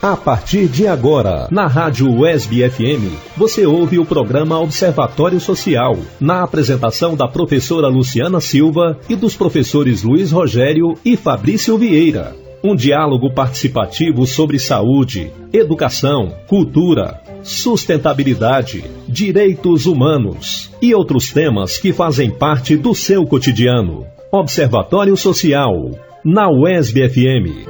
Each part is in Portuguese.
A partir de agora, na Rádio UESB FM, você ouve o programa Observatório Social, na apresentação da professora Luciana Silva e dos professores Luiz Rogério e Fabrício Vieira. Um diálogo participativo sobre saúde, educação, cultura, sustentabilidade, direitos humanos e outros temas que fazem parte do seu cotidiano. Observatório Social, na UESB FM.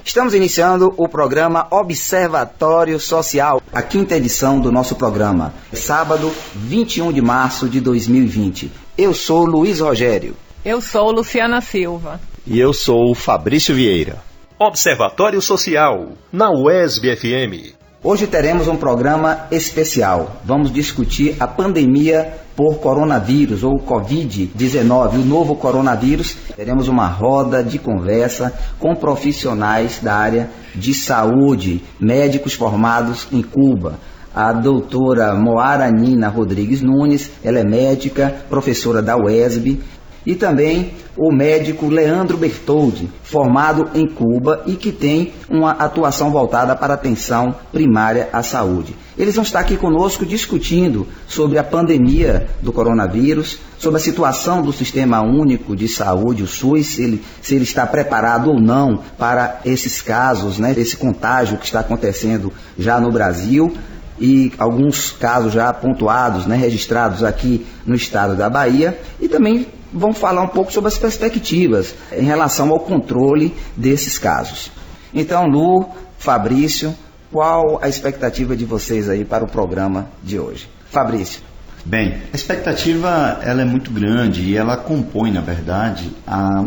Estamos iniciando o programa Observatório Social, a quinta edição do nosso programa, sábado 21 de março de 2020. Eu sou Luiz Rogério. Eu sou Luciana Silva. E eu sou Fabrício Vieira. Observatório Social, na UESB FM. Hoje teremos um programa especial. Vamos discutir a pandemia por coronavírus ou Covid-19, o novo coronavírus. Teremos uma roda de conversa com profissionais da área de saúde, médicos formados em Cuba. A doutora Moara Nina Rodrigues Nunes, ela é médica, professora da UESB, e também o médico Leandro Bertoldi, formado em Cuba e que tem uma atuação voltada para a atenção primária à saúde. Eles vão estar aqui conosco discutindo sobre a pandemia do coronavírus, sobre a situação do Sistema Único de Saúde, o SUS, se ele está preparado ou não para esses casos, né, esse contágio que está acontecendo já no Brasil, e alguns casos já pontuados, né, registrados aqui no estado da Bahia, e também vamos falar um pouco sobre as perspectivas em relação ao controle desses casos. Então, Lu, Fabrício, qual a expectativa de vocês aí para o programa de hoje? Fabrício. Bem, a expectativa ela é muito grande e ela compõe, na verdade,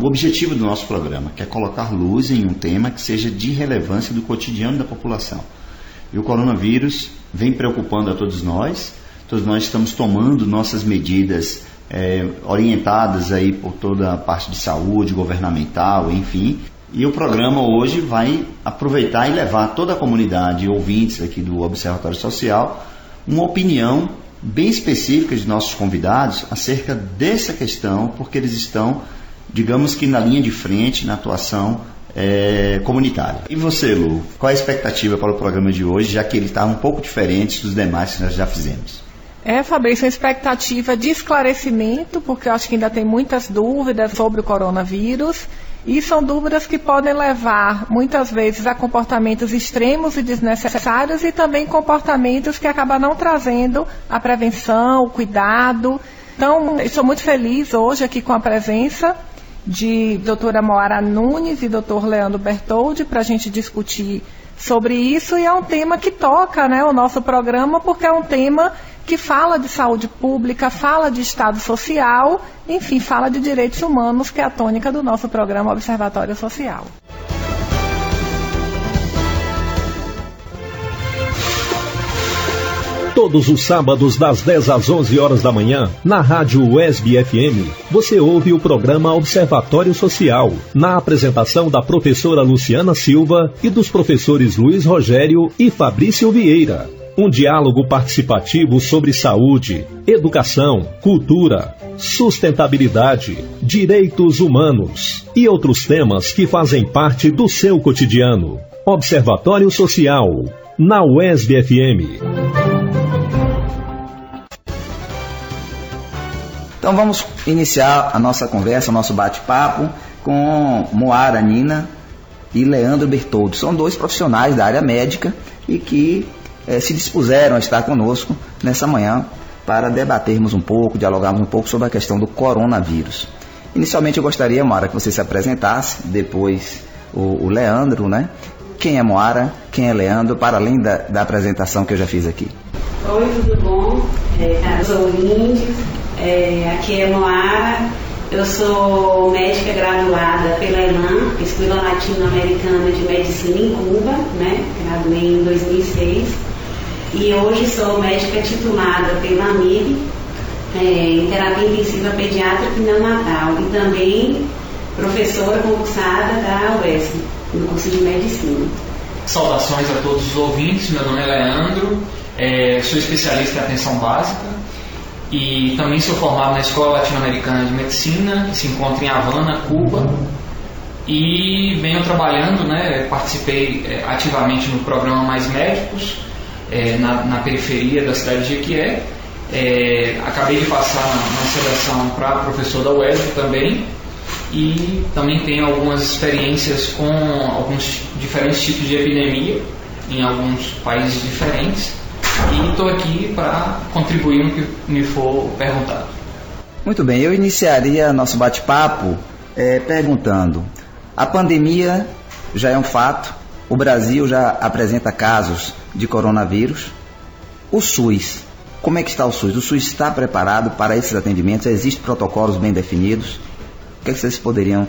o objetivo do nosso programa, que é colocar luz em um tema que seja de relevância do cotidiano da população. E o coronavírus vem preocupando a todos nós estamos tomando nossas medidas orientadas aí por toda a parte de saúde, governamental, enfim. E o programa hoje vai aproveitar e levar a toda a comunidade, ouvintes aqui do Observatório Social, uma opinião bem específica de nossos convidados acerca dessa questão, porque eles estão, digamos que na linha de frente, na atuação comunitária. E você, Lu, qual a expectativa para o programa de hoje, já que ele está um pouco diferente dos demais que nós já fizemos? Fabrício, uma expectativa de esclarecimento, porque eu acho que ainda tem muitas dúvidas sobre o coronavírus, e são dúvidas que podem levar, muitas vezes, a comportamentos extremos e desnecessários, e também comportamentos que acabam não trazendo a prevenção, o cuidado. Então, estou muito feliz hoje aqui com a presença de doutora Moara Nunes e doutor Leandro Bertoldi para a gente discutir sobre isso, e é um tema que toca, né, o nosso programa, porque é um tema que fala de saúde pública, fala de Estado social, enfim, fala de direitos humanos, que é a tônica do nosso programa Observatório Social. Todos os sábados, das 10 às 11 horas da manhã, na Rádio UESB FM, você ouve o programa Observatório Social, na apresentação da professora Luciana Silva e dos professores Luiz Rogério e Fabrício Vieira. Um diálogo participativo sobre saúde, educação, cultura, sustentabilidade, direitos humanos e outros temas que fazem parte do seu cotidiano. Observatório Social, na UESB FM. Então vamos iniciar a nossa conversa, o nosso bate-papo com Moara Nina e Leandro Bertoldi. São dois profissionais da área médica e que se dispuseram a estar conosco nessa manhã para debatermos um pouco, dialogarmos um pouco sobre a questão do coronavírus. Inicialmente eu gostaria, Moara, que você se apresentasse, depois o Leandro, né? Quem é Moara, quem é Leandro, para além da apresentação que eu já fiz aqui. Oi, tudo bom? Caros ouvintes, aqui é Moara, eu sou médica graduada pela ELAM, Escola Latino-Americana de Medicina em Cuba, né? Graduei em 2006, e hoje sou médica titulada pela AMIB, em terapia intensiva pediátrica e neonatal, e também professora concursada da UESB, no curso de medicina. Saudações a todos os ouvintes, meu nome é Leandro, sou especialista em atenção básica e também sou formado na Escola Latino-Americana de Medicina, que se encontra em Havana, Cuba, e venho trabalhando, né, participei ativamente no programa Mais Médicos, na periferia da cidade de Jequié. Acabei de passar na seleção para professor da UESB também, e também tenho algumas experiências com alguns diferentes tipos de epidemia em alguns países diferentes, e estou aqui para contribuir no que me for perguntado. Muito bem, eu iniciaria nosso bate-papo perguntando: a pandemia já é um fato, o Brasil já apresenta casos de coronavírus. O SUS, como é que está o SUS? O SUS está preparado para esses atendimentos? Existem protocolos bem definidos? O que vocês poderiam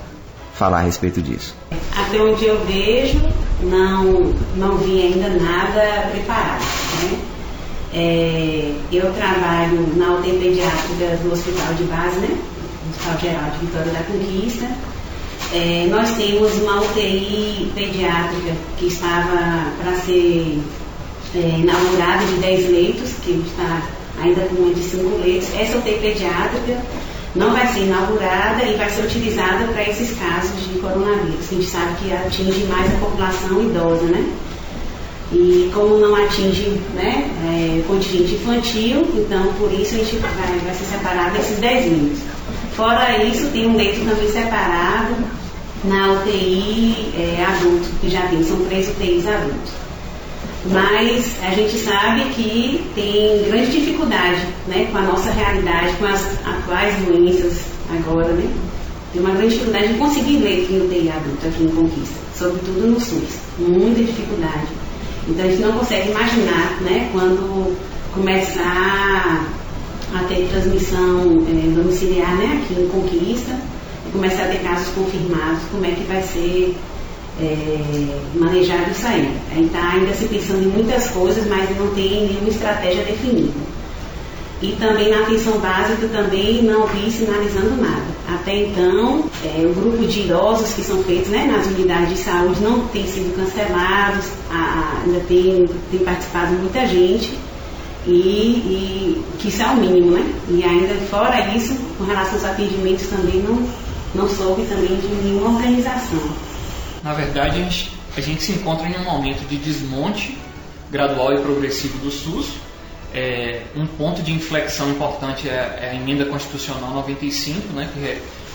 falar a respeito disso? Até onde eu vejo, não vi ainda nada preparado, né? Eu trabalho na UTI pediátrica do Hospital de Base, né? Hospital Geral de Vitória da Conquista. Nós temos uma UTI pediátrica que estava para ser inaugurada de 10 leitos, que está ainda com uma de 5 leitos. Essa UTI pediátrica não vai ser inaugurada e vai ser utilizada para esses casos de coronavírus. A gente sabe que atinge mais a população idosa, né? E como não atinge, né, o contingente infantil, então por isso a gente vai ser separado desses 10 leitos. Fora isso, tem um leito também separado na UTI adulto, que já tem, são 3 UTIs adultos. Mas a gente sabe que tem grande dificuldade, né, com a nossa realidade, com as atuais doenças agora, né? Tem uma grande dificuldade de conseguir leito em UTI adulto aqui em Conquista, sobretudo no SUS, muita dificuldade. Então a gente não consegue imaginar, né, quando começar a ter transmissão domiciliar, né, aqui em Conquista, e começar a ter casos confirmados, como é que vai ser manejado isso aí. A gente está ainda se pensando em muitas coisas, mas não tem nenhuma estratégia definida. E também na atenção básica também não vi sinalizando nada. Até então, o grupo de idosos que são feitos, né, nas unidades de saúde não tem sido cancelados, ainda tem participado muita gente, e que isso é o mínimo, né? E ainda fora isso, com relação aos atendimentos também não soube também de nenhuma organização. Na verdade, a gente se encontra em um momento de desmonte gradual e progressivo do SUS. Um ponto de inflexão importante é a emenda constitucional 95, né,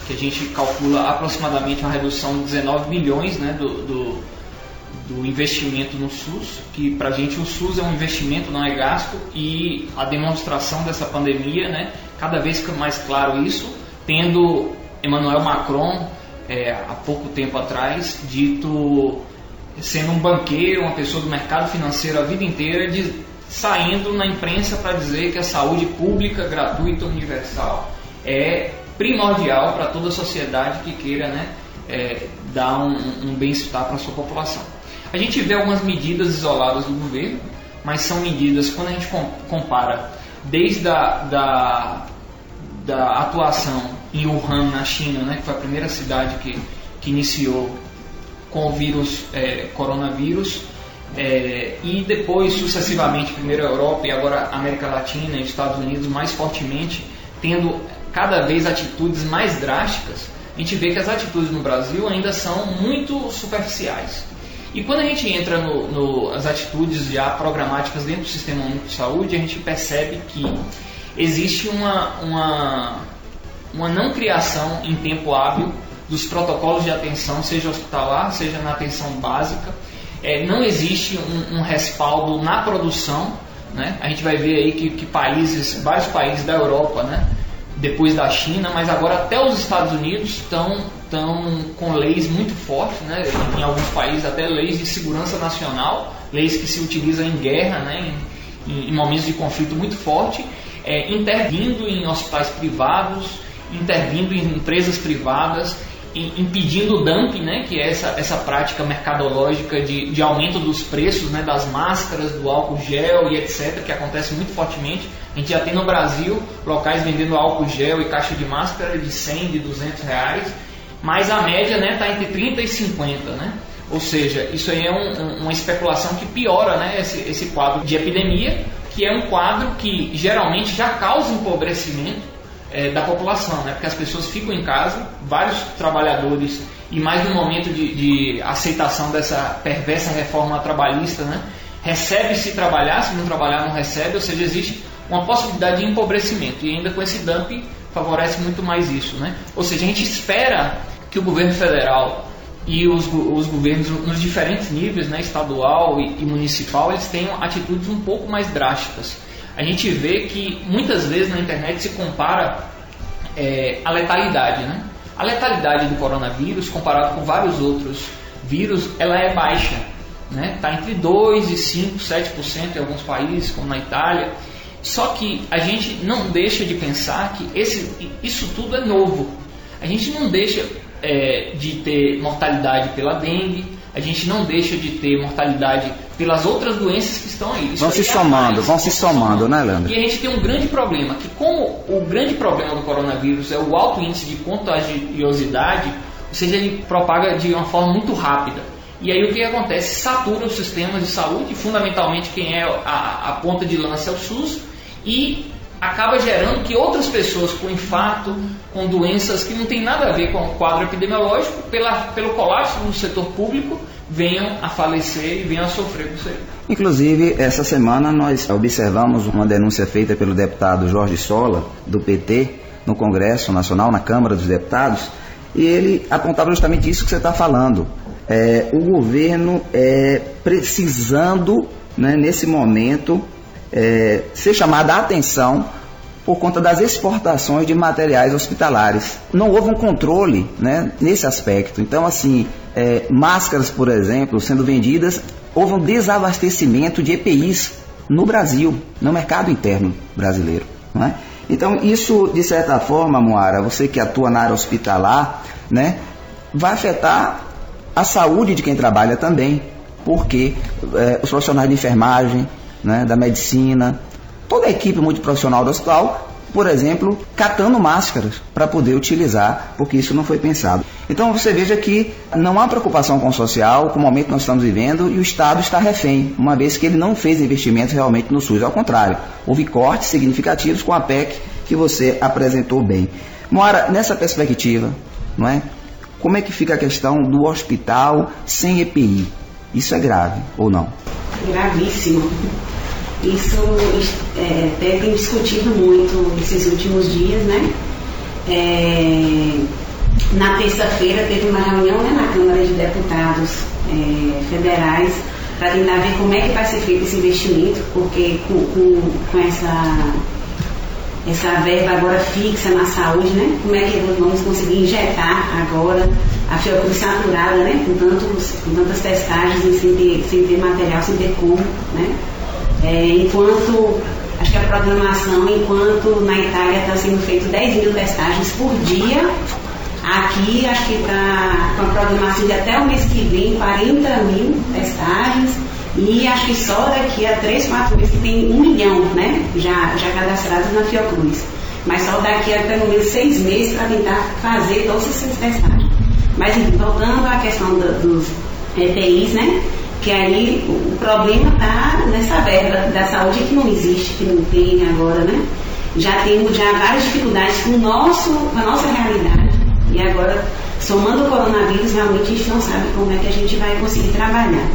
que a gente calcula aproximadamente uma redução de 19 bilhões, né, do investimento no SUS, que para a gente o SUS é um investimento, não é gasto, e a demonstração dessa pandemia, né, cada vez fica mais claro isso, tendo Emmanuel Macron, há pouco tempo atrás, dito, sendo um banqueiro, uma pessoa do mercado financeiro a vida inteira, saindo na imprensa para dizer que a saúde pública, gratuita, universal é primordial para toda a sociedade que queira, né, dar um bem-estar para a sua população. A gente vê algumas medidas isoladas do governo, mas são medidas, quando a gente compara desde da atuação em Wuhan, na China, né, que foi a primeira cidade que iniciou com o vírus, coronavírus, e depois sucessivamente primeiro a Europa e agora a América Latina e os Estados Unidos mais fortemente tendo cada vez atitudes mais drásticas, a gente vê que as atitudes no Brasil ainda são muito superficiais. E quando a gente entra nas atitudes já programáticas dentro do Sistema Único de Saúde, a gente percebe que existe uma não criação em tempo hábil dos protocolos de atenção, seja hospitalar, seja na atenção básica. Não existe um respaldo na produção, né? A gente vai ver aí que vários países da Europa, né, depois da China, mas agora até os Estados Unidos estão com leis muito fortes, né? Em alguns países até leis de segurança nacional, leis que se utilizam em guerra, né, em momentos de conflito muito forte, intervindo em hospitais privados, intervindo em empresas privadas, impedindo o dumping, né, que é essa prática mercadológica de aumento dos preços, né, das máscaras, do álcool gel e etc., que acontece muito fortemente. A gente já tem no Brasil locais vendendo álcool gel e caixa de máscara de 100, de 200 reais, mas a média está entre 30 e 50, né? Ou seja, isso aí é uma especulação que piora, né, esse quadro de epidemia, que é um quadro que geralmente já causa empobrecimento da população, né? Porque as pessoas ficam em casa, vários trabalhadores, e mais no momento de aceitação dessa perversa reforma trabalhista, né? Recebe se trabalhar, se não trabalhar não recebe, ou seja, existe uma possibilidade de empobrecimento, e ainda com esse dumping favorece muito mais isso, né? Ou seja, a gente espera que o governo federal e os governos nos diferentes níveis, né, estadual e municipal, eles tenham atitudes um pouco mais drásticas. A gente vê que muitas vezes na internet se compara a letalidade, né? A letalidade do coronavírus, comparado com vários outros vírus, ela é baixa, né? Está entre 2% e 5%, 7% em alguns países, como na Itália. Só que a gente não deixa de pensar que isso tudo é novo. A gente não deixa de ter mortalidade pela dengue, a gente não deixa de ter mortalidade pelas outras doenças que estão aí. Vão se somando, né, Leandro? E a gente tem um grande problema, que como o grande problema do coronavírus é o alto índice de contagiosidade, ou seja, ele propaga de uma forma muito rápida. E aí o que acontece? Satura os sistemas de saúde, fundamentalmente quem é a ponta de lança é o SUS, e acaba gerando que outras pessoas com infarto, com doenças que não tem nada a ver com o quadro epidemiológico, pelo colapso do setor público, venham a falecer e venham a sofrer com isso aí. Inclusive, essa semana nós observamos uma denúncia feita pelo deputado Jorge Sola, do PT, no Congresso Nacional, na Câmara dos Deputados, e ele apontava justamente isso que você está falando. O governo precisando, né, nesse momento, ser chamada a atenção por conta das exportações de materiais hospitalares. Não houve um controle, né, nesse aspecto. Então, assim, máscaras, por exemplo, sendo vendidas, houve um desabastecimento de EPIs no Brasil, no mercado interno brasileiro, não é? Então, isso, de certa forma, Moara, você que atua na área hospitalar, né, vai afetar a saúde de quem trabalha também, porque os profissionais de enfermagem, né, da medicina, toda a equipe multiprofissional do hospital, por exemplo, catando máscaras para poder utilizar, porque isso não foi pensado. Então você veja que não há preocupação com o social, com o momento que nós estamos vivendo, e o Estado está refém, uma vez que ele não fez investimento realmente no SUS. Ao contrário, houve cortes significativos com a PEC que você apresentou bem. Moara, nessa perspectiva, não é? Como é que fica a questão do hospital sem EPI? Isso é grave ou não? Gravíssimo. Isso tem discutido muito esses últimos dias, né? Na terça-feira teve uma reunião, né, na Câmara de Deputados federais para tentar ver como é que vai ser feito esse investimento, porque com essa verba agora fixa na saúde, né? Como é que vamos conseguir injetar agora a Fiocruz saturada, né? Com tantas testagens e sem ter material, sem ter como, né? Acho que a programação, enquanto na Itália está sendo feito 10 mil testagens por dia, aqui acho que está com a programação de até o mês que vem 40 mil testagens, e acho que só daqui a 3, 4 meses que tem 1 milhão, né, já cadastrados na Fiocruz, mas só daqui a pelo menos 6 meses para tentar fazer todas essas testagens. Mas enfim, voltando à questão dos EPIs, né, que aí o problema está nessa verba da saúde que não existe, que não tem agora, né? Já temos várias dificuldades com a nossa realidade, e agora, somando o coronavírus, realmente a gente não sabe como é que a gente vai conseguir trabalhar.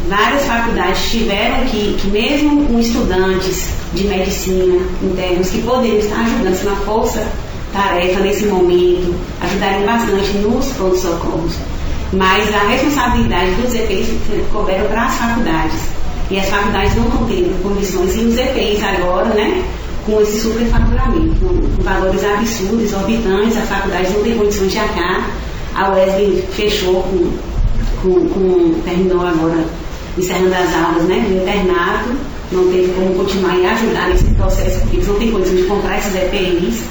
Várias faculdades tiveram que mesmo com estudantes de medicina internos que poderiam estar ajudando na força-tarefa nesse momento, ajudarem bastante nos pronto-socorros, mas a responsabilidade dos EPIs couberam para as faculdades, e as faculdades não estão tendo condições, e os EPIs agora, né, com esse superfaturamento, com valores absurdos, exorbitantes, as faculdades não têm condições de arcar. A UESB fechou terminou agora, encerrando as aulas, né, do internato, não teve como continuar e ajudar nesse processo, porque eles não têm condições de comprar esses EPIs.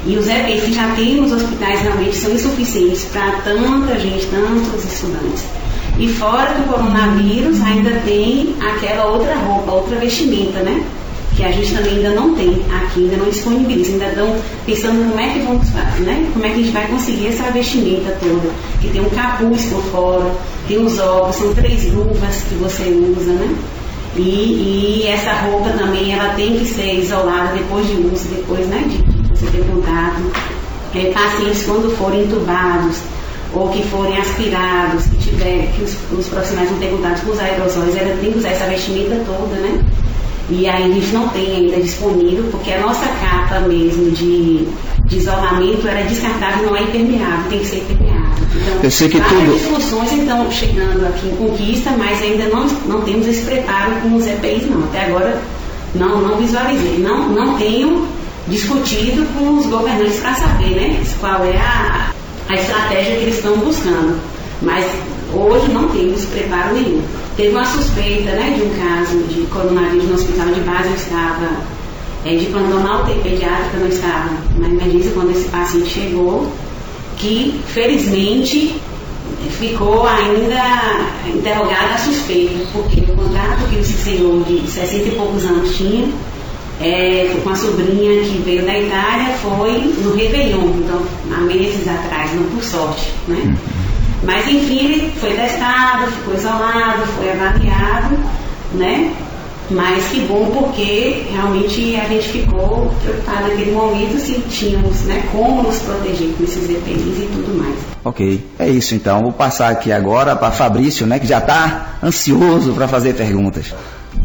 E os EPIs que já tem nos hospitais realmente são insuficientes para tanta gente, tantos estudantes. E fora do coronavírus ainda tem aquela outra roupa, outra vestimenta, né? Que a gente também ainda não tem aqui, ainda não disponibiliza, ainda estão pensando como é que vamos fazer, né? Como é que a gente vai conseguir essa vestimenta toda, que tem um capuz por fora, tem os óculos, são 3 luvas que você usa, né? E essa roupa também ela tem que ser isolada depois de uso, depois, né, de você ter contato. Pacientes quando forem entubados ou que forem aspirados, que os profissionais não tenham contato com os aerosóis, ela tem que usar essa vestimenta toda, né? E aí a gente não tem ainda disponível, porque a nossa capa mesmo de isolamento era descartável, não é impermeável, tem que ser impermeável. Então, eu sei que várias discussões estão chegando aqui em Conquista, mas ainda não temos esse preparo com os EPIs, não. Até agora não visualizei, não tenho discutido com os governantes para saber, né, qual é a estratégia que eles estão buscando. Mas hoje não temos preparo nenhum. Teve uma suspeita, né, de um caso de coronavírus no hospital de base, eu estava de plantão na UTI pediátrica, não estava na emergência quando esse paciente chegou, que felizmente ficou ainda interrogada a suspeita, porque o contato que esse senhor de 60 e poucos anos tinha com a sobrinha que veio da Itália foi no Réveillon, então há meses atrás, não por sorte, né? Mas enfim, ele foi testado, ficou isolado, foi avaliado, né? Mas que bom, porque realmente a gente ficou preocupado naquele momento se tínhamos, né, como nos proteger com esses EPIs e tudo mais. Ok, é isso então. Vou passar aqui agora para Fabrício, né, que já está ansioso para fazer perguntas.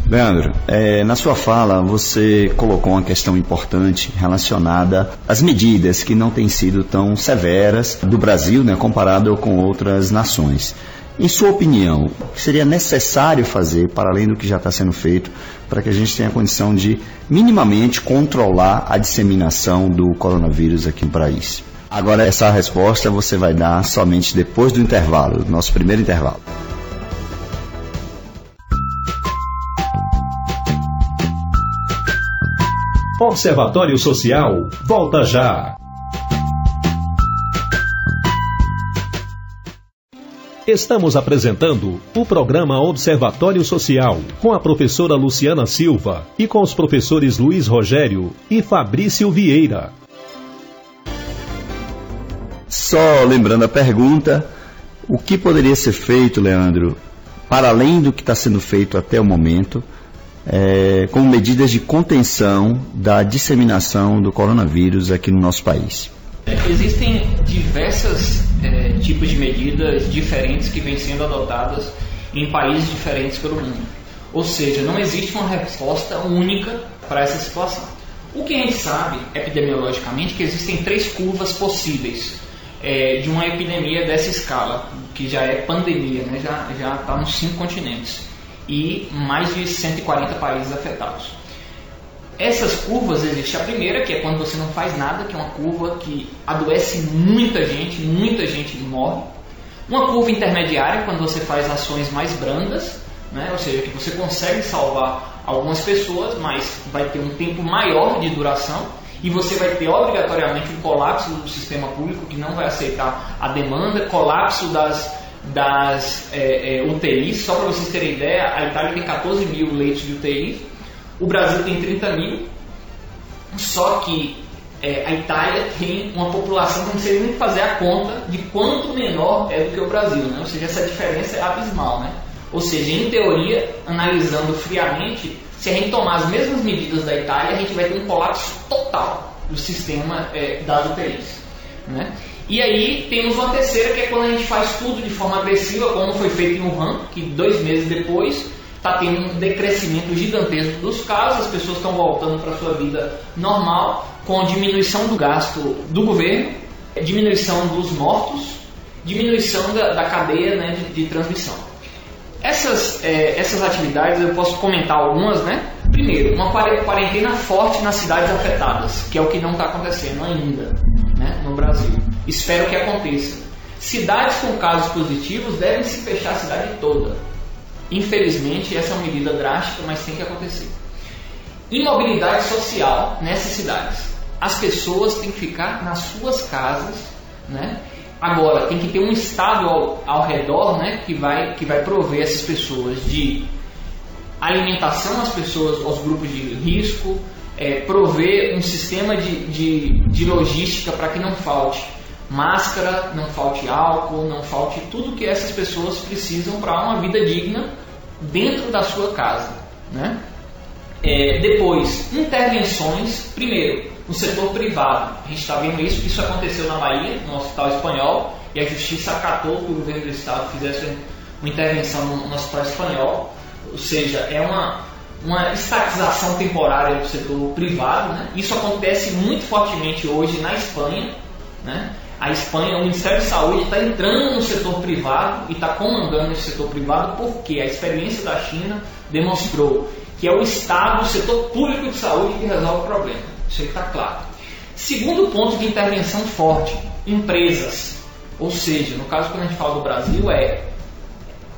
Leandro, na sua fala você colocou uma questão importante relacionada às medidas que não têm sido tão severas do Brasil, né, comparado com outras nações. Em sua opinião, o que seria necessário fazer, para além do que já está sendo feito, para que a gente tenha a condição de minimamente controlar a disseminação do coronavírus aqui no país? Agora, essa resposta você vai dar somente depois do intervalo, do nosso primeiro intervalo. Observatório Social, volta já! Estamos apresentando o programa Observatório Social, com a professora Luciana Silva e com os professores Luiz Rogério e Fabrício Vieira. Só lembrando a pergunta, o que poderia ser feito, Leandro, para além do que está sendo feito até o momento, como medidas de contenção da disseminação do coronavírus aqui no nosso país? Existem diversos tipos de medidas diferentes que vêm sendo adotadas em países diferentes pelo mundo. Ou seja, não existe uma resposta única para essa situação. O que a gente sabe, epidemiologicamente, que existem 3 curvas possíveis de uma epidemia dessa escala, que já é pandemia, né? Já está nos 5 continentes e mais de 140 países afetados. Essas curvas, existe a primeira, que é quando você não faz nada, que é uma curva que adoece muita gente morre. Uma curva intermediária, quando você faz ações mais brandas, né? Ou seja, que você consegue salvar algumas pessoas, mas vai ter um tempo maior de duração, e você vai ter obrigatoriamente um colapso do sistema público, que não vai aceitar a demanda, colapso das UTIs. Só para vocês terem ideia, a Itália tem 14 mil leitos de UTI, o Brasil tem 30 mil, só que a Itália tem uma população que não sei nem fazer a conta de quanto menor é do que o Brasil, né? Ou seja, essa diferença é abismal, né? Ou seja, em teoria, analisando friamente, se a gente tomar as mesmas medidas da Itália, a gente vai ter um colapso total do sistema das UTIs, né? E aí temos uma terceira, que é quando a gente faz tudo de forma agressiva, como foi feito em Wuhan, que 2 meses depois está tendo um decrescimento gigantesco dos casos, as pessoas estão voltando para a sua vida normal, com diminuição do gasto do governo, diminuição dos mortos, diminuição da cadeia, né, de transmissão. Essas atividades eu posso comentar algumas, né? Primeiro, uma quarentena forte nas cidades afetadas, que é o que não está acontecendo ainda, né, no Brasil. Espero que aconteça. Cidades com casos positivos devem se fechar a cidade toda. Infelizmente, essa é uma medida drástica, mas tem que acontecer. Imobilidade social nessas cidades. As pessoas têm que ficar nas suas casas, né? Agora, tem que ter um Estado ao redor, né, que vai prover essas pessoas de alimentação às pessoas, aos grupos de risco, prover um sistema de logística para que não falte máscara, não falte álcool, não falte tudo que essas pessoas precisam para uma vida digna dentro da sua casa, né? Depois, intervenções, primeiro, no setor privado. A gente está vendo isso aconteceu na Bahia, no Hospital Espanhol, e a Justiça acatou que o governo do Estado fizesse uma intervenção no Hospital Espanhol, ou seja, é uma estatização temporária do setor privado, né? Isso acontece muito fortemente hoje na Espanha, né? A Espanha, o Ministério de Saúde está entrando no setor privado e está comandando esse setor privado porque a experiência da China demonstrou que é o Estado, o setor público de saúde que resolve o problema. Isso aí está claro. Segundo ponto de intervenção forte, empresas. Ou seja, no caso quando a gente fala do Brasil,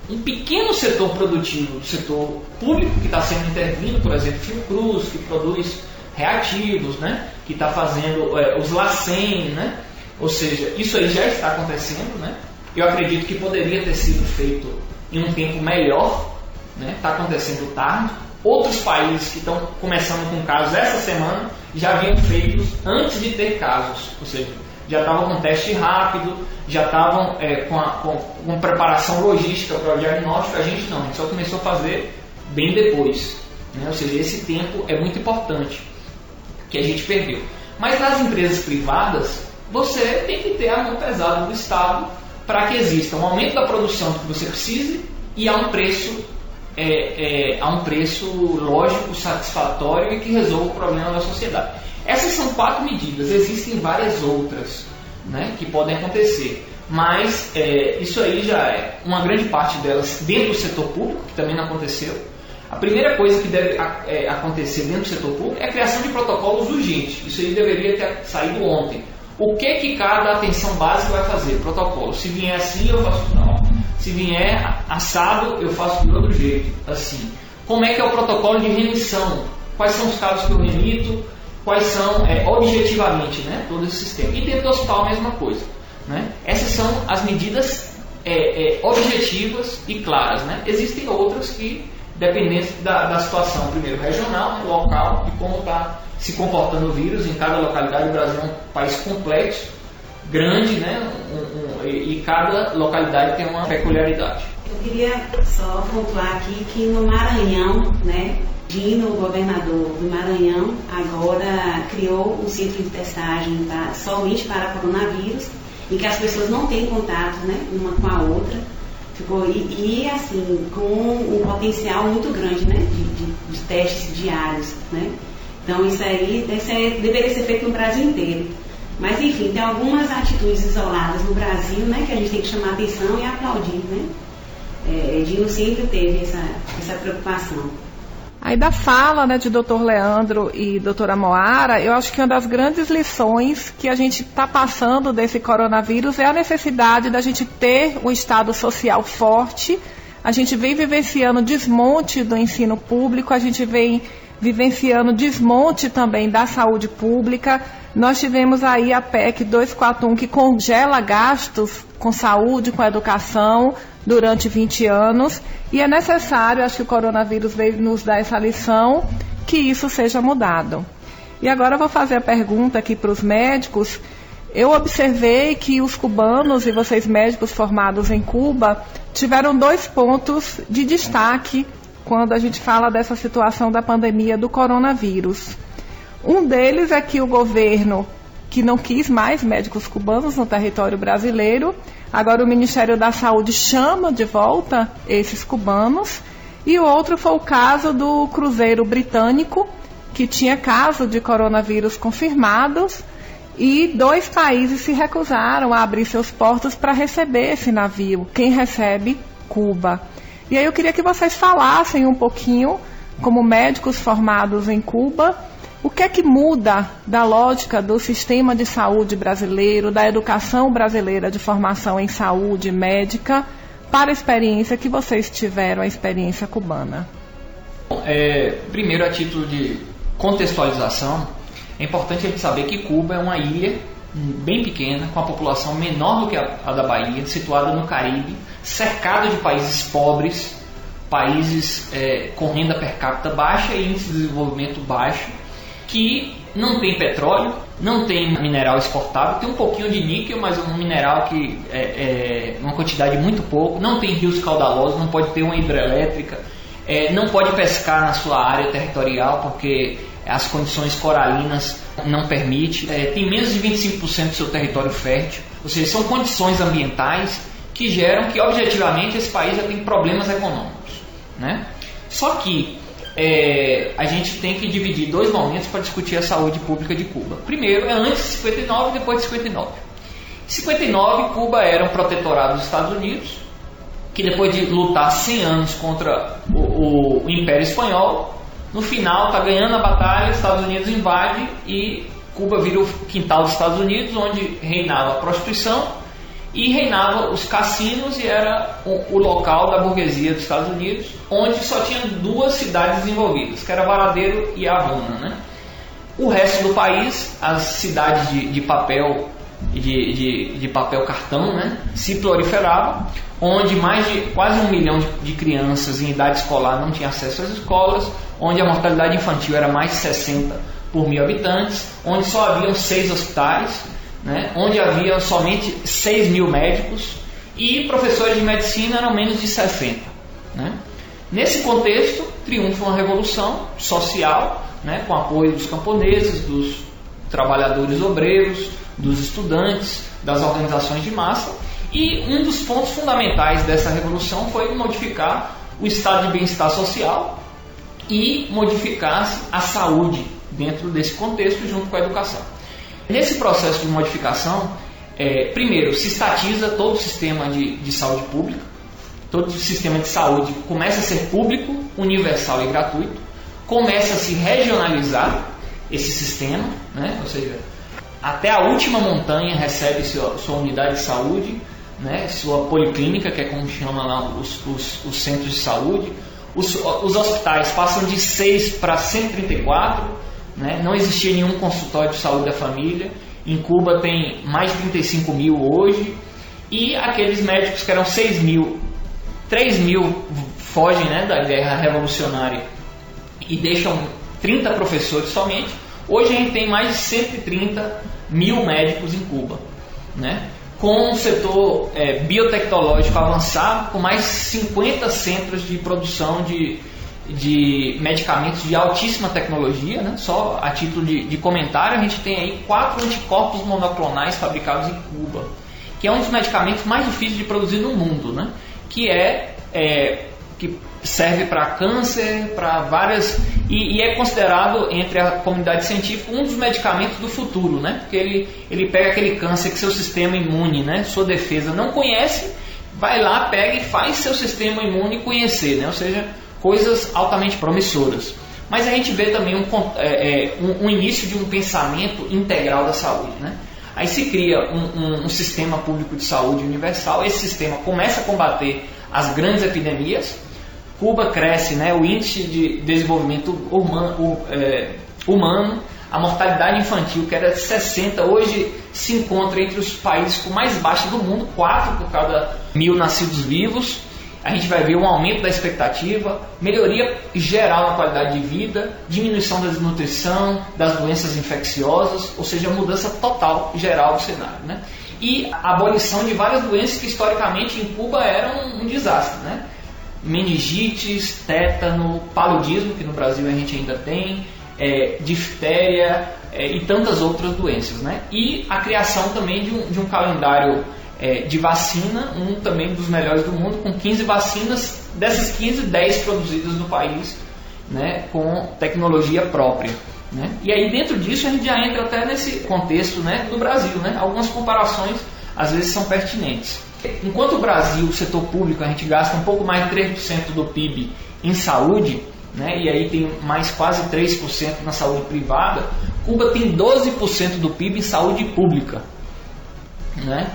um pequeno setor produtivo do setor público que está sendo intervindo, por exemplo, Fiocruz, que produz reativos, né? Que está fazendo os LACEN, né? Ou seja, isso aí já está acontecendo, né? Eu acredito que poderia ter sido feito em um tempo melhor, né? Está acontecendo tarde. Outros países que estão começando com casos essa semana já haviam feito antes de ter casos, ou seja, já estavam com teste rápido, já estavam com preparação logística para o diagnóstico. A gente não, a gente só começou a fazer bem depois, né? Ou seja, esse tempo é muito importante que a gente perdeu. Mas nas empresas privadas, você tem que ter a mão pesada do Estado para que exista um aumento da produção que você precise e a um preço lógico, satisfatório e que resolva o problema da sociedade. Essas são 4 medidas, existem várias outras, né, que podem acontecer, mas isso aí já é uma grande parte delas dentro do setor público, que também não aconteceu. A primeira coisa que deve acontecer dentro do setor público é a criação de protocolos urgentes. Isso aí deveria ter saído ontem. O que cada atenção básica vai fazer? Protocolo. Se vier assim, eu faço não. Se vier assado, eu faço de outro jeito. Assim. Como é que é o protocolo de remissão? Quais são os casos que eu remito? Quais são, objetivamente, né, todo esse sistema? E dentro do hospital a mesma coisa, né? Essas são as medidas objetivas e claras, né? Existem outras que, dependendo da situação, primeiro regional, né, local, e como está se comportando o vírus em cada localidade. O Brasil é um país complexo, grande, né? E cada localidade tem uma peculiaridade. Eu queria só pontuar aqui que no Maranhão, né, Dino, o governador do Maranhão, agora criou um centro de testagem somente para coronavírus, em que as pessoas não têm contato, né, uma com a outra. E assim, com um potencial muito grande, né, de testes diários, né? Então isso aí deveria ser feito no Brasil inteiro. Mas enfim, tem algumas atitudes isoladas no Brasil, né, que a gente tem que chamar atenção e aplaudir, né? Dino sempre teve essa preocupação. Aí da fala, né, de Dr. Leandro e doutora Moara, eu acho que uma das grandes lições que a gente está passando desse coronavírus é a necessidade da gente ter um Estado social forte. A gente vem vivenciando desmonte do ensino público, a gente vem vivenciando desmonte também da saúde pública. Nós tivemos aí a PEC 241 que congela gastos com saúde, com educação durante 20 anos. E é necessário, acho que o coronavírus veio nos dar essa lição, que isso seja mudado. E agora eu vou fazer a pergunta aqui para os médicos. Eu observei que os cubanos e vocês médicos formados em Cuba tiveram 2 pontos de destaque quando a gente fala dessa situação da pandemia do coronavírus. Um deles é que o governo, que não quis mais médicos cubanos no território brasileiro, agora o Ministério da Saúde chama de volta esses cubanos. E o outro foi o caso do cruzeiro britânico, que tinha caso de coronavírus confirmados, e 2 países se recusaram a abrir seus portos para receber esse navio. Quem recebe? Cuba. E aí eu queria que vocês falassem um pouquinho, como médicos formados em Cuba, o que é que muda da lógica do sistema de saúde brasileiro, da educação brasileira de formação em saúde médica, para a experiência que vocês tiveram, a experiência cubana? Primeiro, a título de contextualização, é importante a gente saber que Cuba é uma ilha bem pequena, com a população menor do que a da Bahia, situada no Caribe, cercada de países pobres, países com renda per capita baixa e índice de desenvolvimento baixo, que não tem petróleo, não tem mineral exportável, tem um pouquinho de níquel, mas um mineral que uma quantidade muito pouco, não tem rios caudalosos, não pode ter uma hidrelétrica, não pode pescar na sua área territorial porque as condições coralinas não permitem, tem menos de 25% do seu território fértil, ou seja, são condições ambientais que geram que objetivamente esse país já tem problemas econômicos, né? Só que a gente tem que dividir 2 momentos para discutir a saúde pública de Cuba. Primeiro é antes de 59 e depois de 59. Em 59, Cuba era um protetorado dos Estados Unidos, que depois de lutar 100 anos contra o Império Espanhol, no final está ganhando a batalha, os Estados Unidos invadem e Cuba vira o quintal dos Estados Unidos, onde reinava a prostituição e reinava os cassinos, e era o local da burguesia dos Estados Unidos, onde só tinha 2 cidades desenvolvidas, que era Varadero e Havana, né? O resto do país, as cidades de papel de papel cartão, né, se proliferavam, onde mais de quase 1 milhão de crianças em idade escolar não tinham acesso às escolas, onde a mortalidade infantil era mais de 60 por 1.000 habitantes, onde só haviam 6 hospitais, né, onde havia somente 6.000 médicos e professores de medicina eram menos de 60. Né? Nesse contexto, triunfa uma revolução social, né, com apoio dos camponeses, dos trabalhadores obreiros, dos estudantes, das organizações de massa, e um dos pontos fundamentais dessa revolução foi modificar o estado de bem-estar social e modificar a saúde dentro desse contexto junto com a educação. Nesse processo de modificação, primeiro, se estatiza todo o sistema de saúde pública, todo o sistema de saúde começa a ser público, universal e gratuito, começa a se regionalizar esse sistema, né? Ou seja, até a última montanha recebe sua unidade de saúde, né? Sua policlínica, que é como chama lá os centros de saúde. Os hospitais passam de 6 para 134, né? Não existia nenhum consultório de saúde da família. Em Cuba tem mais de 35 mil hoje, e aqueles médicos que eram 6 mil, 3 mil fogem, né, da guerra revolucionária e deixam 30 professores somente. Hoje a gente tem mais de 130 mil médicos em Cuba, né? Com um setor biotecnológico avançado, com mais 50 centros de produção de medicamentos de altíssima tecnologia, né? Só a título de comentário, a gente tem aí 4 anticorpos monoclonais fabricados em Cuba, que é um dos medicamentos mais difíceis de produzir no mundo, né? Que serve para câncer, para várias, e é considerado entre a comunidade científica um dos medicamentos do futuro, né? Porque ele pega aquele câncer que seu sistema imune, né, sua defesa não conhece, vai lá, pega e faz seu sistema imune conhecer, né? Ou seja, coisas altamente promissoras. Mas a gente vê também um início de um pensamento integral da saúde, né? Aí se cria um sistema público de saúde universal. Esse sistema começa a combater as grandes epidemias. Cuba cresce, né, o índice de desenvolvimento humano, a mortalidade infantil, que era de 60, hoje se encontra entre os países com mais baixa do mundo, 4 por cada 1.000 nascidos vivos. A gente vai ver um aumento da expectativa, melhoria geral na qualidade de vida, diminuição da desnutrição, das doenças infecciosas, ou seja, mudança total geral do cenário, né? E a abolição de várias doenças que historicamente em Cuba eram um desastre, né? Meningites, tétano, paludismo, que no Brasil a gente ainda tem, difteria e tantas outras doenças, né? E a criação também de um calendário de vacina, um também dos melhores do mundo, com 15 vacinas, dessas 15, 10 produzidas no país, né, com tecnologia própria, né? E aí dentro disso a gente já entra até nesse contexto, né, do Brasil, né? Algumas comparações às vezes são pertinentes. Enquanto o Brasil, o setor público, a gente gasta um pouco mais de 3% do PIB em saúde, né, e aí tem mais quase 3% na saúde privada, Cuba tem 12% do PIB em saúde pública, né?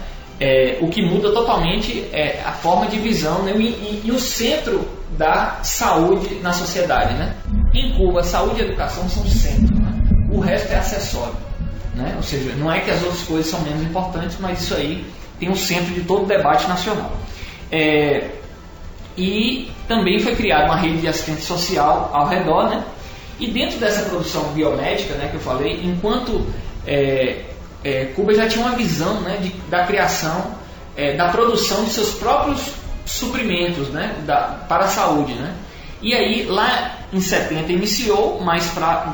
O que muda totalmente a forma de visão, né, e o centro da saúde na sociedade, né? Em Cuba, saúde e educação são o centro, né? O resto é acessório, né? Ou seja, não é que as outras coisas são menos importantes, mas isso aí tem um centro de todo o debate nacional. E também foi criada uma rede de assistência social ao redor, né? E dentro dessa produção biomédica, né, que eu falei, enquanto Cuba já tinha uma visão, né, da criação, da produção de seus próprios suprimentos, né, para a saúde, né? E aí, lá em 70 iniciou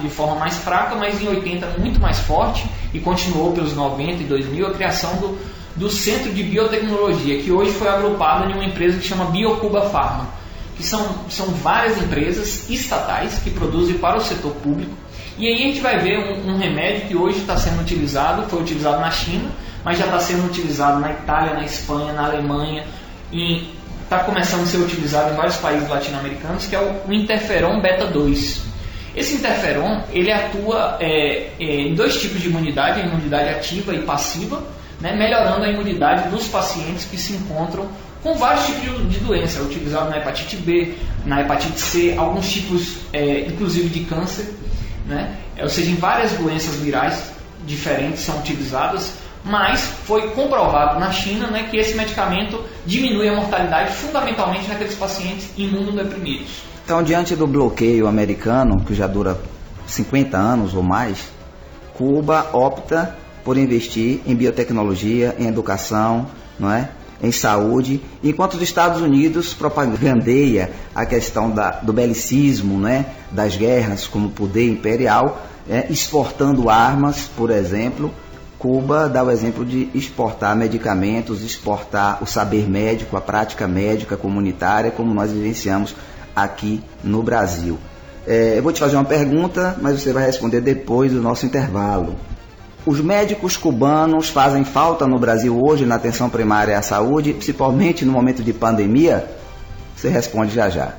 de forma mais fraca, mas em 80 muito mais forte, e continuou pelos 90 e 2000 a criação do Centro de Biotecnologia, que hoje foi agrupado em uma empresa que chama Biocuba Pharma, que são várias empresas estatais que produzem para o setor público. E aí a gente vai ver um remédio que hoje está sendo utilizado, foi utilizado na China, mas já está sendo utilizado na Itália, na Espanha, na Alemanha, e está começando a ser utilizado em vários países latino-americanos, que é o interferon beta-2. Esse interferon, ele atua em dois tipos de imunidade, a imunidade ativa e passiva, né, melhorando a imunidade dos pacientes que se encontram com vários tipos de doença, utilizado na hepatite B, na hepatite C, alguns tipos, inclusive de câncer, né? Ou seja, em várias doenças virais diferentes são utilizadas, mas foi comprovado na China, né, que esse medicamento diminui a mortalidade fundamentalmente naqueles pacientes imunodeprimidos. Então, diante do bloqueio americano, que já dura 50 anos ou mais, Cuba opta por investir em biotecnologia, em educação, não é? Em saúde, enquanto os Estados Unidos propagandeia a questão do belicismo, né? Das guerras como poder imperial, exportando armas, por exemplo. Cuba dá o exemplo de exportar medicamentos, exportar o saber médico, a prática médica comunitária, como nós vivenciamos aqui no Brasil. Eu vou te fazer uma pergunta, mas você vai responder depois do nosso intervalo. Os médicos cubanos fazem falta no Brasil hoje na atenção primária à saúde, principalmente no momento de pandemia? Você responde já já.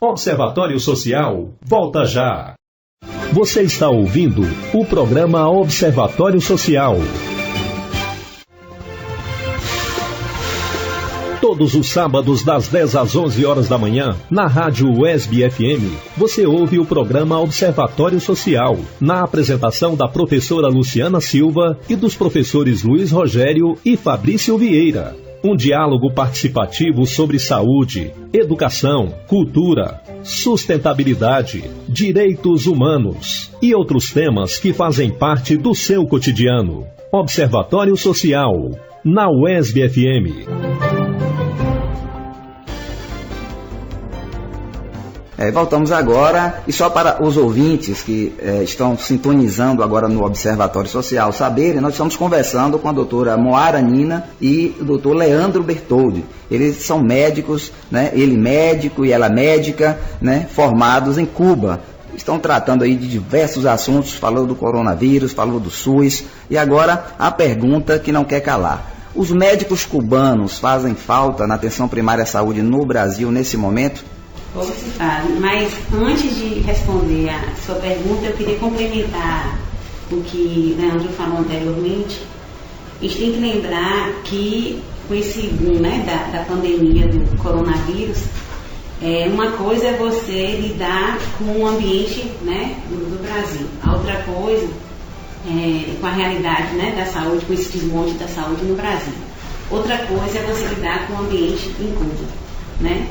Observatório Social, volta já. Você está ouvindo o programa Observatório Social. Todos os sábados, das 10 às 11 horas da manhã, na rádio UESB FM, você ouve o programa Observatório Social, na apresentação da professora Luciana Silva e dos professores Luiz Rogério e Fabrício Vieira. Um diálogo participativo sobre saúde, educação, cultura, sustentabilidade, direitos humanos e outros temas que fazem parte do seu cotidiano. Observatório Social, na UESB FM. Voltamos agora, e só para os ouvintes que estão sintonizando agora no Observatório Social saberem, nós estamos conversando com a doutora Moara Nina e o doutor Leandro Bertoldi. Eles são médicos, né? Ele médico e ela médica, né? Formados em Cuba. Estão tratando aí de diversos assuntos, falou do coronavírus, falou do SUS, e agora a pergunta que não quer calar. Os médicos cubanos fazem falta na atenção primária à saúde no Brasil nesse momento? Mas antes de responder a sua pergunta, eu queria complementar o que Leandro falou anteriormente. A gente tem que lembrar que com esse boom, né, da pandemia do coronavírus, uma coisa é você lidar com o ambiente, né, do Brasil. A outra coisa com a realidade, né, da saúde, com esse desmonte da saúde no Brasil. Outra coisa é você lidar com o ambiente em Cuba, né?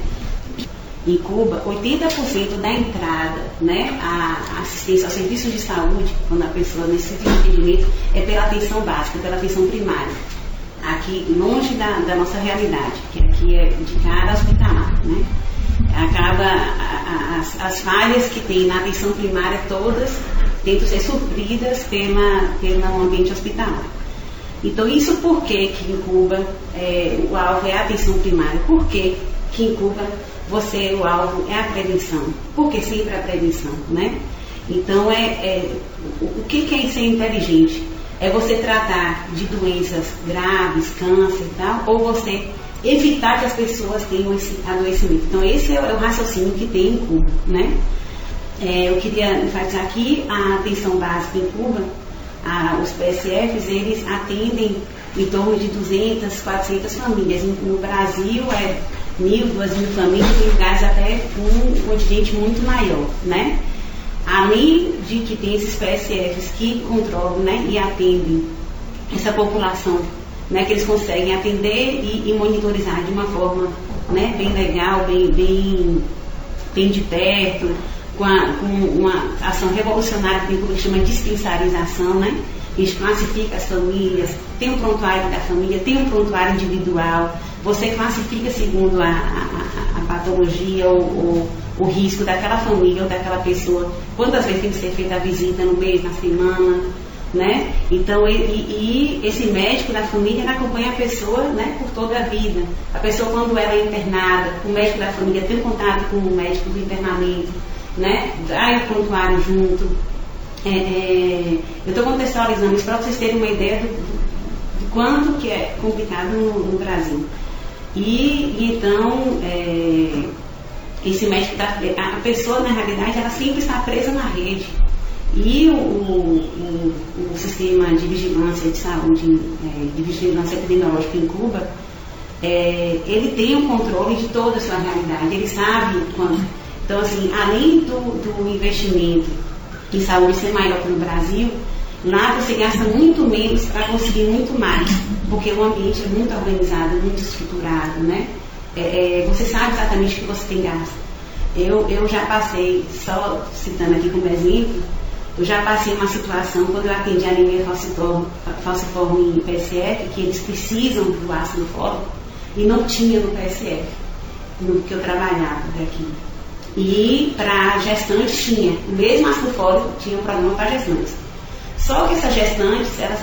Em Cuba, 80% da entrada, né, a assistência aos serviços de saúde, quando a pessoa necessita de atendimento, é pela atenção básica, pela atenção primária. Aqui, longe da nossa realidade, que aqui é de cara hospitalar, né? As falhas que tem na atenção primária todas tentam ser supridas pelo ambiente hospitalar. Então, isso por que em Cuba o alvo é a atenção primária? Por que em Cuba o alvo é a prevenção? Porque sempre a prevenção, né? Então, o que é ser inteligente? É você tratar de doenças graves, câncer e tal, ou você evitar que as pessoas tenham esse adoecimento. Então, esse é o raciocínio que tem em Cuba, né? Eu queria enfatizar aqui a atenção básica em Cuba. Os PSFs, eles atendem em torno de 200, 400 famílias. No Brasil, 1.000, 2.000 famílias, em lugares até com um contingente muito maior, né? Além de que tem esses PSFs que controlam, né, e atendem essa população, né, que eles conseguem atender e monitorizar de uma forma, né, bem legal, bem de perto, com uma ação revolucionária que a gente chama de dispensarização, né? A gente classifica as famílias, tem um prontuário da família, tem um prontuário individual, você classifica segundo a patologia ou o risco daquela família ou daquela pessoa, quantas vezes tem que ser feita a visita no mês, na semana, né? Então, esse médico da família acompanha a pessoa, né, por toda a vida. A pessoa, quando ela é internada, o médico da família tem contato com o médico do internamento, né? Vai ao prontuário junto. Eu estou contextualizando isso para vocês terem uma ideia do quanto que é complicado no Brasil. Então, esse médico, a pessoa, na realidade, ela sempre está presa na rede. E o sistema de vigilância de saúde, de vigilância epidemiológica em Cuba, ele tem o controle de toda a sua realidade, ele sabe quando. Então, assim, além do investimento em saúde ser maior que no Brasil, lá você gasta muito menos para conseguir muito mais, porque o ambiente é muito organizado, muito estruturado, né? Você sabe exatamente o que você tem gasto. Eu já passei, só citando aqui como exemplo, eu já passei uma situação quando eu atendi anemia falciforme em PSF, que eles precisam do ácido fólico e não tinha no PSF, no que eu trabalhava aqui. E para gestantes tinha, o mesmo ácido fólico tinha um programa para gestantes. Só que essas gestantes, elas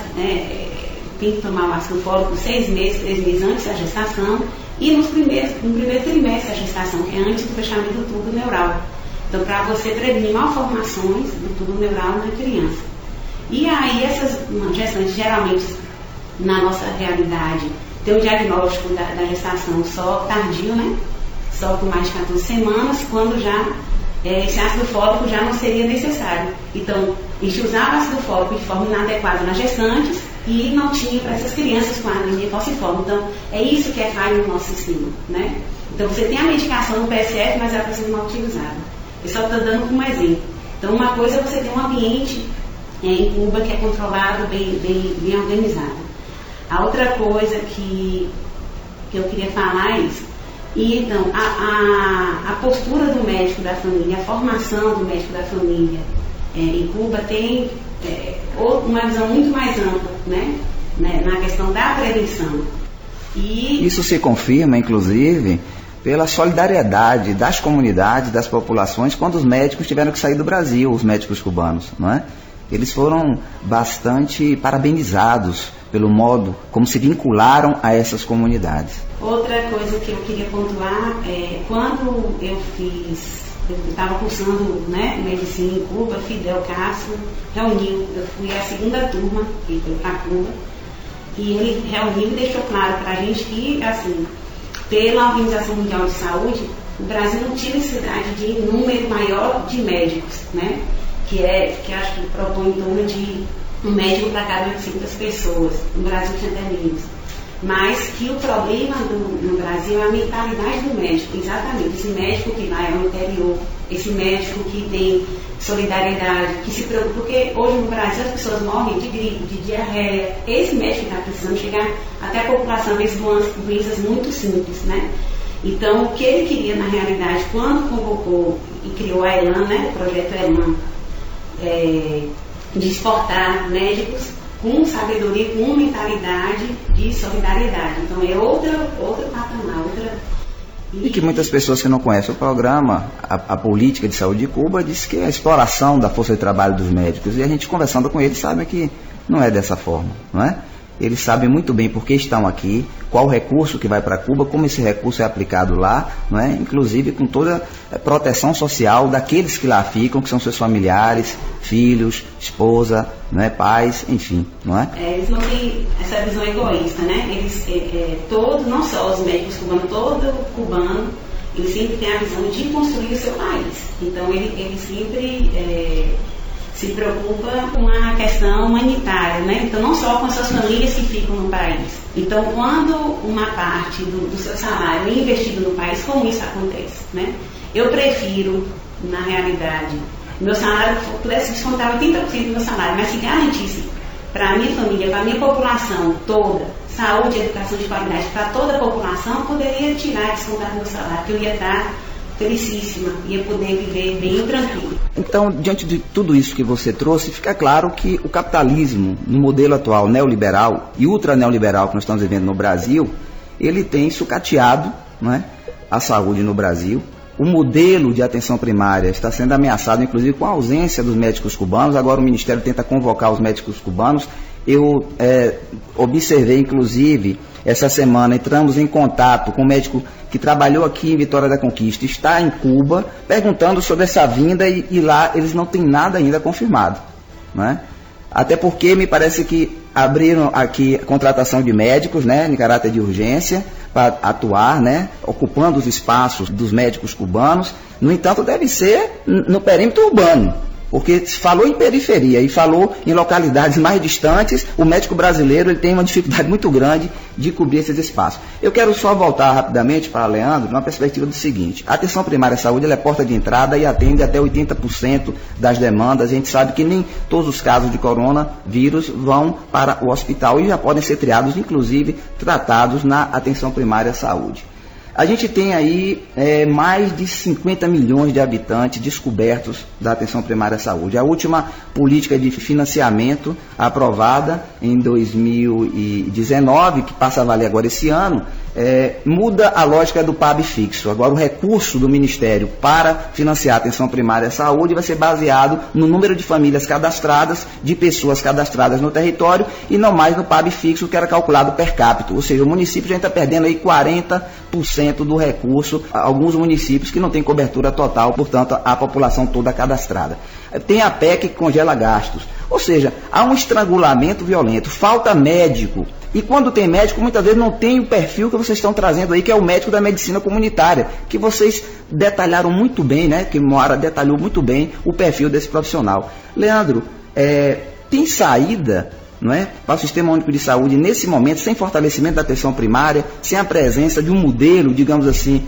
têm que tomar o ácido fólico 6 meses, 3 meses antes da gestação e no primeiro trimestre da gestação, que é antes do fechamento do tubo neural. Então, para você prevenir malformações do tubo neural na criança. E aí, essas gestantes, geralmente, na nossa realidade, tem o diagnóstico da gestação só tardio, né? Só com mais de 14 semanas, quando já esse ácido fólico já não seria necessário. Então, a gente usava ácido fólico de forma inadequada nas gestantes e não tinha para essas crianças com anemia falciforme. Então, é isso que é falho no nosso sistema, né? Então, você tem a medicação no PSF, mas ela está sendo mal utilizada. Eu só estou dando como exemplo. Então, uma coisa é você ter um ambiente em Cuba que é controlado, bem organizado. A outra coisa que eu queria falar é isso. E então, a postura do médico da família, a formação do médico da família em Cuba tem uma visão muito mais ampla, né, na questão da prevenção. E isso se confirma, inclusive, pela solidariedade das comunidades, das populações, quando os médicos tiveram que sair do Brasil, os médicos cubanos, não é? Eles foram bastante parabenizados pelo modo como se vincularam a essas comunidades. Outra coisa que eu queria pontuar é quando eu estava cursando, né, medicina em Cuba, Fidel Castro reuniu, eu fui a segunda turma que foi para Cuba, e ele reuniu e deixou claro para a gente que, assim, pela Organização Mundial de Saúde, o Brasil não tinha necessidade de número maior de médicos, né? Que acho que propõe em torno de um médico para cada 800 pessoas. No Brasil tinha até menos. Mas que o problema no Brasil é a mentalidade do médico, exatamente. Esse médico que vai ao interior, esse médico que tem solidariedade, que se preocupa, porque hoje no Brasil as pessoas morrem de gripe, de diarreia. Esse médico está precisando chegar até a população, às vezes doenças muito simples, né? Então, o que ele queria na realidade, quando convocou e criou a ELAN, né, o projeto ELAN, de exportar médicos com sabedoria, com mentalidade de solidariedade. Então é outro patamar, E que muitas pessoas que não conhecem o programa, a política de saúde de Cuba, diz que é a exploração da força de trabalho dos médicos. E a gente conversando com eles sabe que não é dessa forma, não é? Eles sabem muito bem por que estão aqui, qual o recurso que vai para Cuba, como esse recurso é aplicado lá, não é? Inclusive com toda a proteção social daqueles que lá ficam, que são seus familiares, filhos, esposa, não é? Pais, enfim, não é? Eles não têm essa visão egoísta, né? Eles, todos, não só os médicos cubanos, todo cubano, ele sempre tem a visão de construir o seu país. Então ele sempre se preocupa com a questão humanitária, né? Então não só com as suas famílias que ficam no país. Então quando uma parte do seu salário é investido no país, como isso acontece, né? Eu prefiro, na realidade, meu salário pudesse descontar 80% do meu salário, mas se garantisse para a minha família, para a minha população toda, saúde e educação de qualidade para toda a população, eu poderia tirar e descontar do meu salário, que eu ia estar felicíssima, ia poder viver bem tranquilo. Então, diante de tudo isso que você trouxe, fica claro que o capitalismo, no modelo atual neoliberal e ultra neoliberal que nós estamos vivendo no Brasil, ele tem sucateado, não é, à saúde no Brasil. O modelo de atenção primária está sendo ameaçado, inclusive, com a ausência dos médicos cubanos. Agora o Ministério tenta convocar os médicos cubanos. Eu observei, inclusive, essa semana, entramos em contato com um médico que trabalhou aqui em Vitória da Conquista, está em Cuba, perguntando sobre essa vinda e lá eles não têm nada ainda confirmado, né? Até porque me parece que abriram aqui a contratação de médicos, né, em caráter de urgência, para atuar, né, ocupando os espaços dos médicos cubanos. No entanto, deve ser no perímetro urbano, porque se falou em periferia e falou em localidades mais distantes, o médico brasileiro ele tem uma dificuldade muito grande de cobrir esses espaços. Eu quero só voltar rapidamente para Leandro, numa perspectiva do seguinte: a atenção primária à saúde ela é porta de entrada e atende até 80% das demandas. A gente sabe que nem todos os casos de coronavírus vão para o hospital e já podem ser triados, inclusive tratados na atenção primária à saúde. A gente tem aí mais de 50 milhões de habitantes descobertos da atenção primária à saúde. A última política de financiamento aprovada em 2019, que passa a valer agora esse ano, muda a lógica do PAB fixo. Agora o recurso do Ministério para financiar a atenção primária à saúde vai ser baseado no número de famílias cadastradas, de pessoas cadastradas no território e não mais no PAB fixo que era calculado per capita. Ou seja, o município já está perdendo aí 40% do recurso, alguns municípios que não têm cobertura total, portanto a população toda cadastrada. Tem a PEC que congela gastos, ou seja, há um estrangulamento violento, falta médico, e quando tem médico muitas vezes não tem o perfil que vocês estão trazendo aí, que é o médico da medicina comunitária, que vocês detalharam muito bem, né? Que Moara detalhou muito bem o perfil desse profissional. Leandro, tem saída, não é, para o Sistema Único de Saúde nesse momento, sem fortalecimento da atenção primária, sem a presença de um modelo, digamos assim,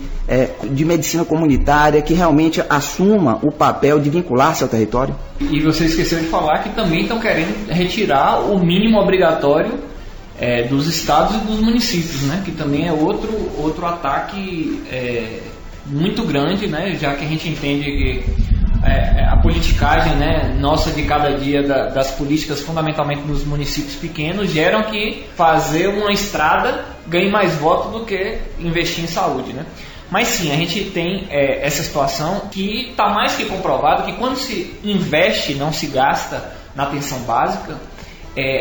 de medicina comunitária que realmente assuma o papel de vincular-se ao território? E você esqueceu de falar que também estão querendo retirar o mínimo obrigatório dos estados e dos municípios, né? Que também é outro ataque muito grande, né? Já que a gente entende que a politicagem, né, nossa de cada dia das políticas, fundamentalmente nos municípios pequenos, geram que fazer uma estrada ganhe mais voto do que investir em saúde, né? Mas sim, a gente tem essa situação que está mais que comprovado que quando se investe, não se gasta na atenção básica,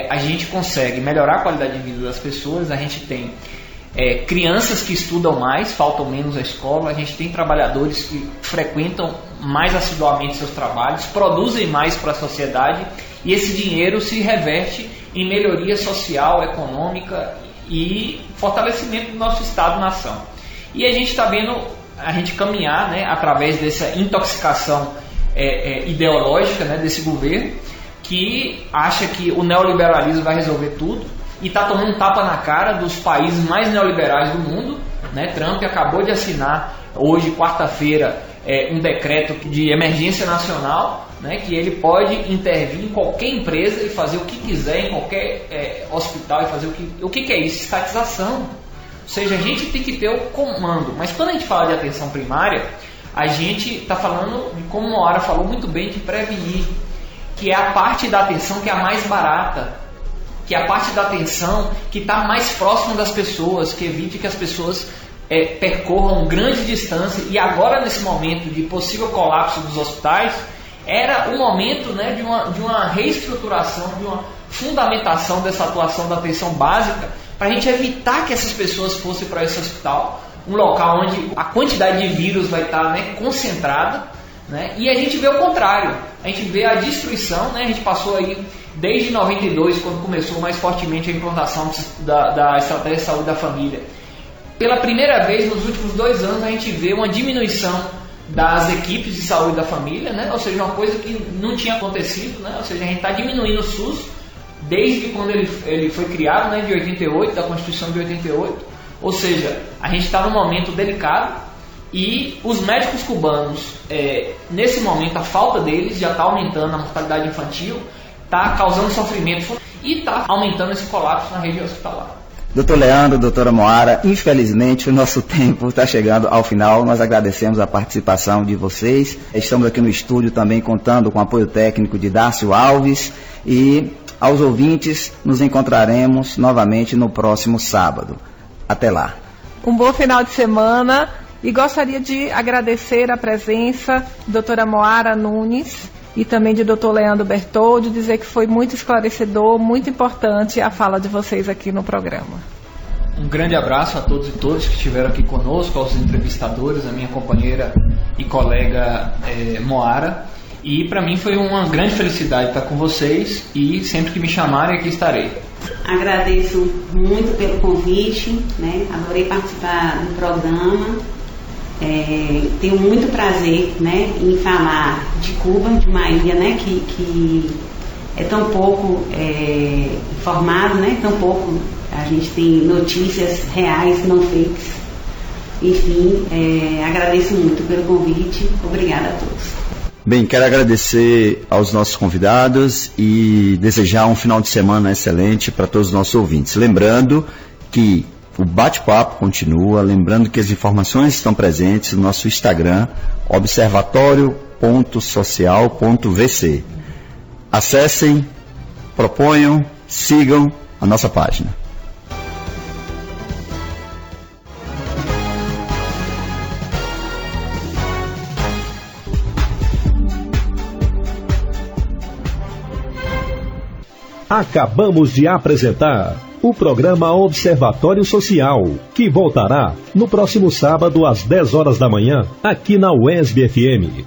a gente consegue melhorar a qualidade de vida das pessoas. A gente tem crianças que estudam mais, faltam menos à escola, a gente tem trabalhadores que frequentam mais assiduamente seus trabalhos, produzem mais para a sociedade e esse dinheiro se reverte em melhoria social, econômica e fortalecimento do nosso Estado-nação. E a gente está vendo a gente caminhar, né, através dessa intoxicação ideológica, né, desse governo que acha que o neoliberalismo vai resolver tudo e está tomando um tapa na cara dos países mais neoliberais do mundo, né? Trump acabou de assinar hoje, quarta-feira, um decreto de emergência nacional, né? Que ele pode intervir em qualquer empresa e fazer o que quiser, em qualquer hospital, e fazer o que é isso? Estatização. Ou seja, a gente tem que ter o comando. Mas quando a gente fala de atenção primária, a gente está falando, como a Moara falou muito bem, de prevenir, que é a parte da atenção que é a mais barata, que é a parte da atenção que está mais próxima das pessoas, que evite que as pessoas percorram grande distância. E agora, nesse momento de possível colapso dos hospitais, era o momento, né, de uma reestruturação, de uma fundamentação dessa atuação da atenção básica, para a gente evitar que essas pessoas fossem para esse hospital, um local onde a quantidade de vírus vai estar, né, concentrada, né, e a gente vê o contrário, a gente vê a destruição, né, a gente passou aí desde 92, quando começou mais fortemente a implantação da Estratégia de Saúde da Família. Pela primeira vez nos últimos 2 anos a gente vê uma diminuição das equipes de saúde da família, né? Ou seja, uma coisa que não tinha acontecido, né? Ou seja, a gente está diminuindo o SUS desde quando ele foi criado, né, de 88, da Constituição de 88. Ou seja, a gente está num momento delicado e os médicos cubanos, nesse momento, a falta deles já está aumentando a mortalidade infantil, está causando sofrimento e está aumentando esse colapso na rede hospitalar. Doutor Leandro, doutora Moara, infelizmente o nosso tempo está chegando ao final. Nós agradecemos a participação de vocês. Estamos aqui no estúdio também contando com o apoio técnico de Dácio Alves. E aos ouvintes, nos encontraremos novamente no próximo sábado. Até lá. Um bom final de semana E gostaria de agradecer a presença da doutora Moara Nunes e também de doutor Leandro Bertoldi, dizer que foi muito esclarecedor, muito importante a fala de vocês aqui no programa. Um grande abraço a todos e todas que estiveram aqui conosco, aos entrevistadores, a minha companheira e colega Moara. E para mim foi uma grande felicidade estar com vocês e sempre que me chamarem aqui estarei. Agradeço muito pelo convite, né? Adorei participar do programa. Tenho muito prazer, né, em falar de Cuba, de uma ilha, né, que é tão pouco informado, né, tão pouco a gente tem notícias reais, não fakes. Enfim, agradeço muito pelo convite. Obrigada a todos. Bem, quero agradecer aos nossos convidados e desejar um final de semana excelente para todos os nossos ouvintes. Lembrando que o bate-papo continua, lembrando que as informações estão presentes no nosso Instagram, observatorio.social.vc. Acessem, proponham, sigam a nossa página. Acabamos de apresentar o programa Observatório Social, que voltará no próximo sábado às 10 horas da manhã, aqui na UESB FM.